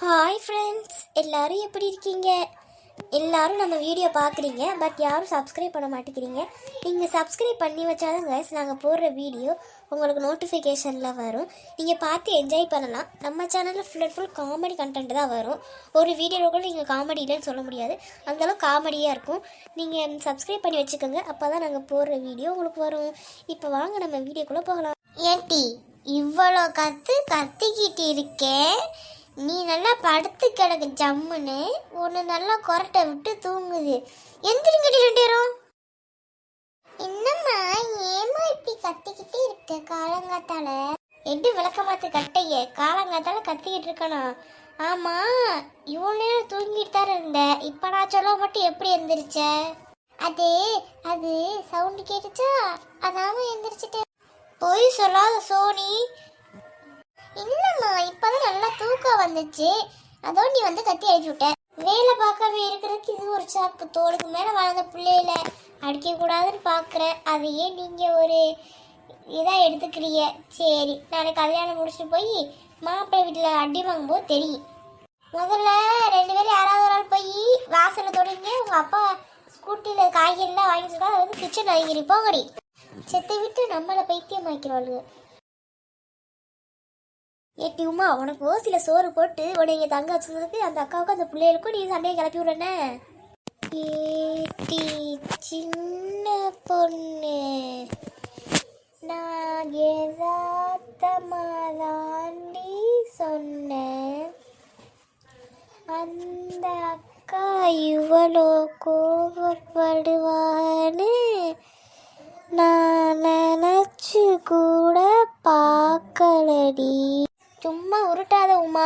Hi friends, எல்லோரும் எப்படி இருக்கீங்க? எல்லோரும் நம்ம வீடியோ பார்க்குறீங்க, பட் யாரும் சப்ஸ்கிரைப் பண்ண மாட்டேங்கிறீங்க. நீங்கள் சப்ஸ்கிரைப் பண்ணி வச்சாதான் கைஸ் நாங்கள் போடுற வீடியோ உங்களுக்கு நோட்டிஃபிகேஷனில் வரும். நீங்கள் பார்த்து என்ஜாய் பண்ணலாம். நம்ம சேனலில் full and full comedy content தான் வரும். ஒரு வீடியோவில் கூட நீங்கள் காமெடி இல்லைன்னு சொல்ல முடியாது, அந்தளவுக்கு காமெடியாக இருக்கும். நீங்கள் சப்ஸ்கிரைப் பண்ணி வச்சுக்கோங்க, அப்போ தான் நாங்கள் போடுற வீடியோ உங்களுக்கு வரும். இப்போ வாங்க நம்ம வீடியோக்குள்ளே போகலாம். ஏட்டி இவ்வளோ கத்திக்கிட்டு இருக்கேன், நீ நல்லா படுத்து கிடக்கு ஜம்முன்னு. ஒன்று நல்லா கொரட்டை விட்டு தூங்குது. எந்திரிங்கடி ரெண்டு பேரும். என்னம்மா ஏமா இப்படி கத்திக்கிட்டே இருக்க காலங்காத்தால? எட்டு விளக்கமாத்து கட்டைய காலங்காத்தால கத்திக்கிட்டு இருக்கணும். ஆமா, இவ்வளோ நேரம் தூங்கிட்டு தான் இருந்த, இப்போ நான் சொல்ல மட்டும் எப்படி எந்திரிச்ச? அது அது சவுண்டு கேட்டுச்சா, அதாம எந்திரிச்சிட்டேன். பொய் சொல்லாத சோனி. இல்லம்மா, இப்பதான் நல்லா தூக்கம் வந்துச்சு, அதோ நீ வந்து கத்தி அடிச்சு விட்ட. வேலை பார்க்காம இருக்கிறதுக்கு இது ஒரு சாக்கு. தோளுக்கு மேல வளர்ந்த பிள்ளையில அடிக்க கூடாதுன்னு பாக்குறேன், அதையே நீங்க ஒரு இதா எடுத்துக்கிறீங்க. சரி, நாளைக்கு கல்யாணம் முடிச்சுட்டு போய் மாப்பிள்ளை வீட்டுல அடி வாங்கும்போது தெரியும். முதல்ல ரெண்டு பேரும் யாராவது ஒரு ஆள் போய் வாசல தொடங்கி உங்க அப்பா ஸ்கூட்டில காய்கறிலாம் வாங்கி சொல்றா, அதை வந்து கிச்சன் வாங்கிரி போங்கடி. செத்தை விட்டு நம்மளை பைத்தியம் ஆக்கிடுவாளுங்க. ஏட்டி உமா, உனக்கு ஓசில சோறு போட்டு உடைய தங்க வச்சதுக்கு அந்த அக்காவுக்கும் அந்த பிள்ளைகளுக்கும் நீ சண்டையை கிளப்பி விடுறேன்னு. ஏட்டி சின்ன பொண்ணு, நான் யதார்த்தமாதாண்டி சொன்னேன். அந்த அக்கா இவ்வளோ கோபப்படுவான்னு நான் நினச்சி கூட பார்க்கலடி. சும்மா உருட்டாத உமா.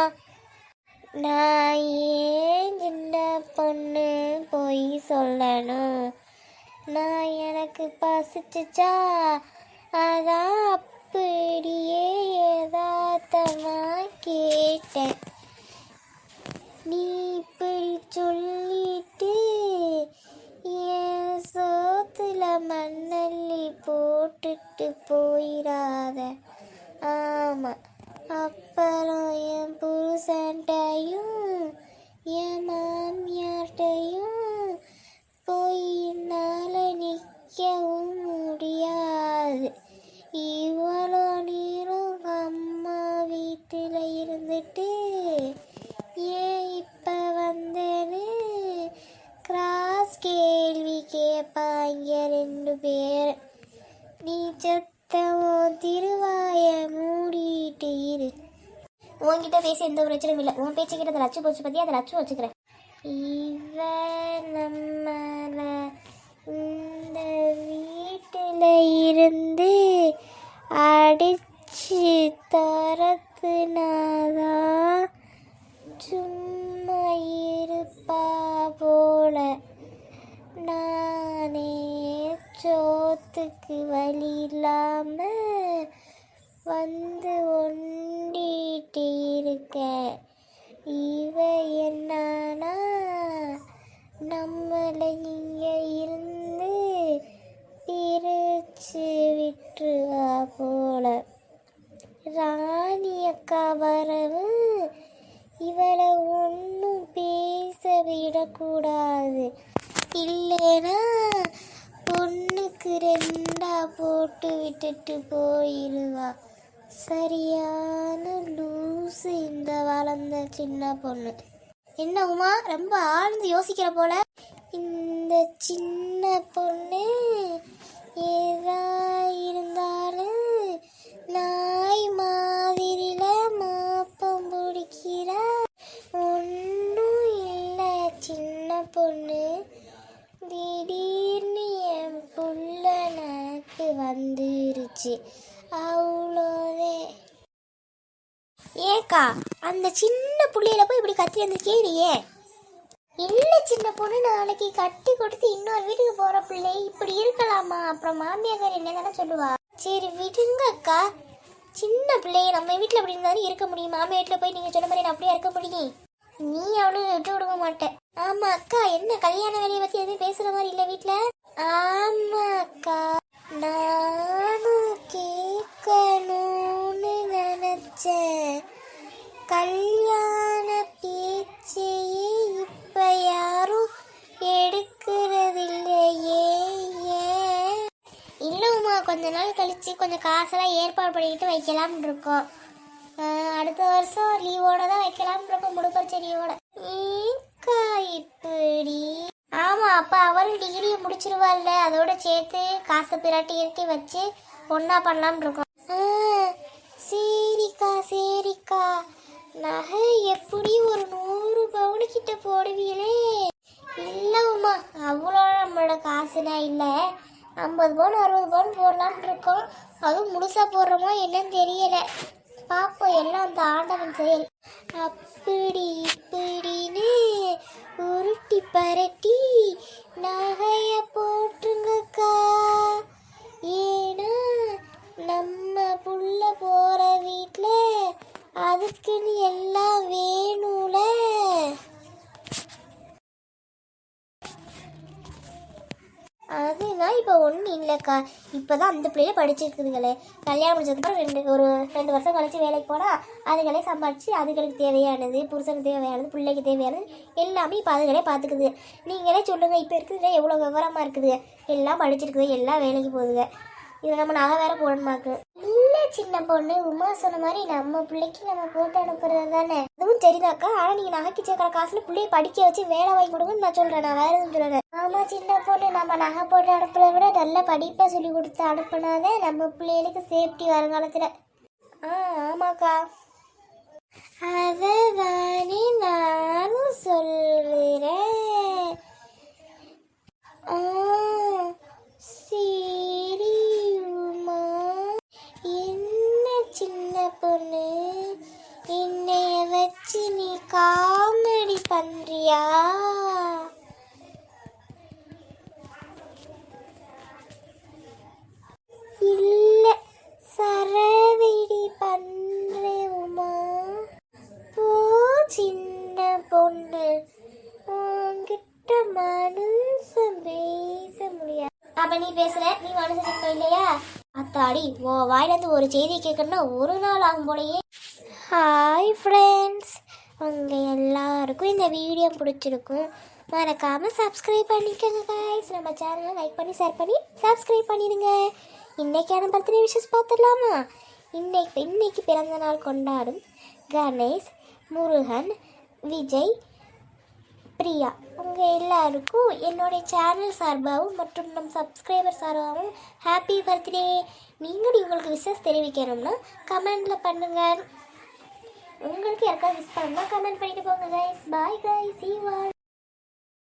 நான் ஏன் சின்ன பொண்ணு போய் சொல்லணும்? நான் எனக்கு பசிச்சுச்சா, அதான் அப்படியே யதார்த்தமா கேட்டேன். நீ இப்படி சொல்லிட்டு என் சோத்துல மண்ணள்ளி போட்டுட்டு போயிடாத. ஆமாம், அப்புறம் என் புருஷன்ட்டையும் என் மாமியார்ட்டையும் போய் என்னால் நிற்கவும் முடியாது. இவ்வளோ நேரம் அம்மா வீட்டில் இருந்துட்டு ஏன் இப்போ வந்தேன்னு கிராஸ் கேள்வி கேட்பாங்க ரெண்டு பேர். நீ சத்தமோ திருவாய மூடிட்டு இரு. உன்கிட்ட பேச எந்த ஒரு பிரச்சனையும் இல்லை. உன் பேச்சு கிட்ட அதை லட்சு போச்சு பற்றி அதை லட்சம் வச்சுக்கிறேன். இவ நம்மள இந்த வீட்டில் இருந்து அடிச்சு தரத்துனாதான் சும்மா இருப்பா போல. நானே சோத்துக்கு வழி இல்லாம வந்து ஒண்டிட்டு இருக்கேன். இவ என்னன்னா நம்மளை இங்க இருந்து பிரிச்சு விட்டுருவா போல. ராணி அக்கா வரவு இவளை ஒன்றும் பேச விடக்கூடாது, இல்லைன்னா பொண்ணுக்கு ரெண்டா போட்டு விட்டுட்டு போயிடுவா. சரியான லூசு இந்த வளர்ந்த சின்ன பொண்ணு. என்ன உமா, ரொம்ப ஆழ்ந்து யோசிக்கிற போல. இந்த சின்ன பொண்ணு ஏதா இருந்தாலும் நாய் மாதிரில மாப்பம் பிடிக்கிறா. ஒன்றும் இல்லை சின்ன பொண்ணு, திடீர்னு என் புள்ள எனக்கு வந்துருச்சு, அவ்வளோதே. ஏக்கா, அந்த சின்ன புள்ளையில போய் இப்படி கத்தி வந்து கேளியே. இல்லை சின்ன பொண்ணு, நாளைக்கு கட்டி கொடுத்து இன்னொரு வீட்டுக்கு போகிற பிள்ளை இப்படி இருக்கலாமா? அப்புறம் மாமியார் என்ன தானே சொல்லுவா. சரி விடுங்க அக்கா, சின்ன பிள்ளைய நம்ம வீட்டில் அப்படி இருந்தாலும் இருக்க முடியும். மாமியார் வீட்டில் போய் நீங்கள் சொன்ன மாதிரி நான் அப்படியே இருக்க முடியும்? நீ அவ்வளோ விட்டு விடுங்க மாட்டேன். ஆமாம் அக்கா, என்ன கல்யாண வேலையை பற்றி எதுவும் பேசுகிற மாதிரி இல்லை வீட்டில்? ஆமாம் அக்கா, நானும் கேட்கணும்னு நினச்சேன். கல்யாண கொஞ்ச நாள் கழிச்சு கொஞ்சம் காசெல்லாம் ஏற்பாடு பண்ணிட்டு வைக்கலாம்னு இருக்கோம். அடுத்த வருஷம் லீவோட தான் வைக்கலாம்னு இருக்கோம், முடுப்பரிச்சை லீவோட. ஏக்கா இப்படி? ஆமா, அப்ப அவரும் டிகிரியை முடிச்சிருவாள்ல, அதோட சேர்த்து காசை பிரட்டி வச்சு ஒன்னா பண்ணலாம்னு இருக்கோம். சரிக்கா சரிக்கா. நகை எப்படி ஒரு 100 பவுனு கிட்ட போடுவீங்களே? இல்லை உமா, அவ்வளோ நம்மளோட காசுனா இல்லை. 50 பவுன் 60 பவுன் போடலாம்னு இருக்கோம். அதுவும் முழுசா போடுறோமோ என்னன்னு தெரியல. பார்ப்போம், எல்லாம் அந்த ஆண்டவன் செயல். அப்படி இப்படின்னு உருட்டி பரட்டி நகைய போட்டுருங்கக்கா. ஏன்னா நம்ம புள்ள போற வீட்டில் அதுக்குன்னு எல்லாம் வேணும்ல. அதுதான் இப்போ ஒன்றும் இல்லைக்கா. இப்போ தான் அந்த பிள்ளைய படிச்சிருக்குதுங்களே. கல்யாணம் முடிச்சதுக்கப்புறம் ஒரு 2 வருஷம் கழிச்சு வேலைக்கு போனால் அதுகளே சம்பாதிச்சு அதுகளுக்கு தேவையானது, புருஷனுக்கு தேவையானது, பிள்ளைக்கு தேவையானது எல்லாமே இப்போ அதுகளே பார்த்துக்குது. நீங்களே சொல்லுங்கள், இப்போ இருக்குதுங்க எவ்வளோ விவரமாக இருக்குது. எல்லாம் படிச்சிருக்குது, எல்லாம் வேலைக்கு போகுதுங்க. இதை நம்ம நகை வேற போடணுமாக்கு. இல்லை சின்ன பொண்ணு, உமா சொன்ன மாதிரி நம்ம பிள்ளைக்கு நம்ம போட்டு அனுப்புறது தானே. அதுவும் சரிதாக்கா. ஆனால் நீங்கள் நகைக்கு சேர்க்குற காசுல பிள்ளைய படிக்க வச்சு வேலை வாங்கி கொடுங்கன்னு நான் சொல்கிறேன். நான் வேற எதுவும் சொல்கிறேன். ஆமாம் சின்ன பொண்ணு, நம்ம நகை போட்டு அனுப்புறத விட நல்ல படிப்பை சொல்லி கொடுத்து அனுப்புனாதே நம்ம பிள்ளைகளுக்கு சேஃப்டி வருங்காலத்தில். ஆமாக்கா, அதை தானே நானும் சொல்கிறேன். சரி உமா, என்ன சின்ன பொண்ணு, என்னைய வச்சு நீ காமெடி பண்றியா? இல்ல, சரவெடி பண்றேன் உமா. போ சின்ன பொண்ணு, உன்கிட்ட மனுஷன் பேச முடியாது. அப்ப நீ பேசுற, நீ மனுஷன் இல்லையா? அத்தாடி, ஓ வாயிலிருந்து ஒரு செய்தி கேட்கணும்னா ஒரு நாள் ஆகும் போலயே. ஹாய் ஃப்ரெண்ட்ஸ், உங்கள் எல்லாருக்கும் இந்த வீடியோ பிடிச்சிருக்கும். மறக்காமல் சப்ஸ்கிரைப் பண்ணிக்கோங்க கைஸ். நம்ம சேனலை லைக் பண்ணி ஷேர் பண்ணி சப்ஸ்கிரைப் பண்ணிடுங்க. இன்றைக்கான பர்த்டே விஷஸ் பார்த்துடலாமா? இன்னைக்கு பிறந்த நாள் கொண்டாடும் கணேஷ், முருகன், விஜய், பிரியா உங்கள் எல்லாருக்கும் என்னுடைய சேனல் சார்பாகவும் மற்றும் நம் சப்ஸ்கிரைபர் சார்பாகவும் ஹாப்பி பர்த்டே. நீங்கள் உங்களுக்கு விஷஸ் தெரிவிக்கணும்னா கமெண்டில் பண்ணுங்கள். உங்களுக்கு யாருக்காவது விஷ் பண்ணால் கமெண்ட் பண்ணிட்டு போங்க guys. Bye guys, see you all.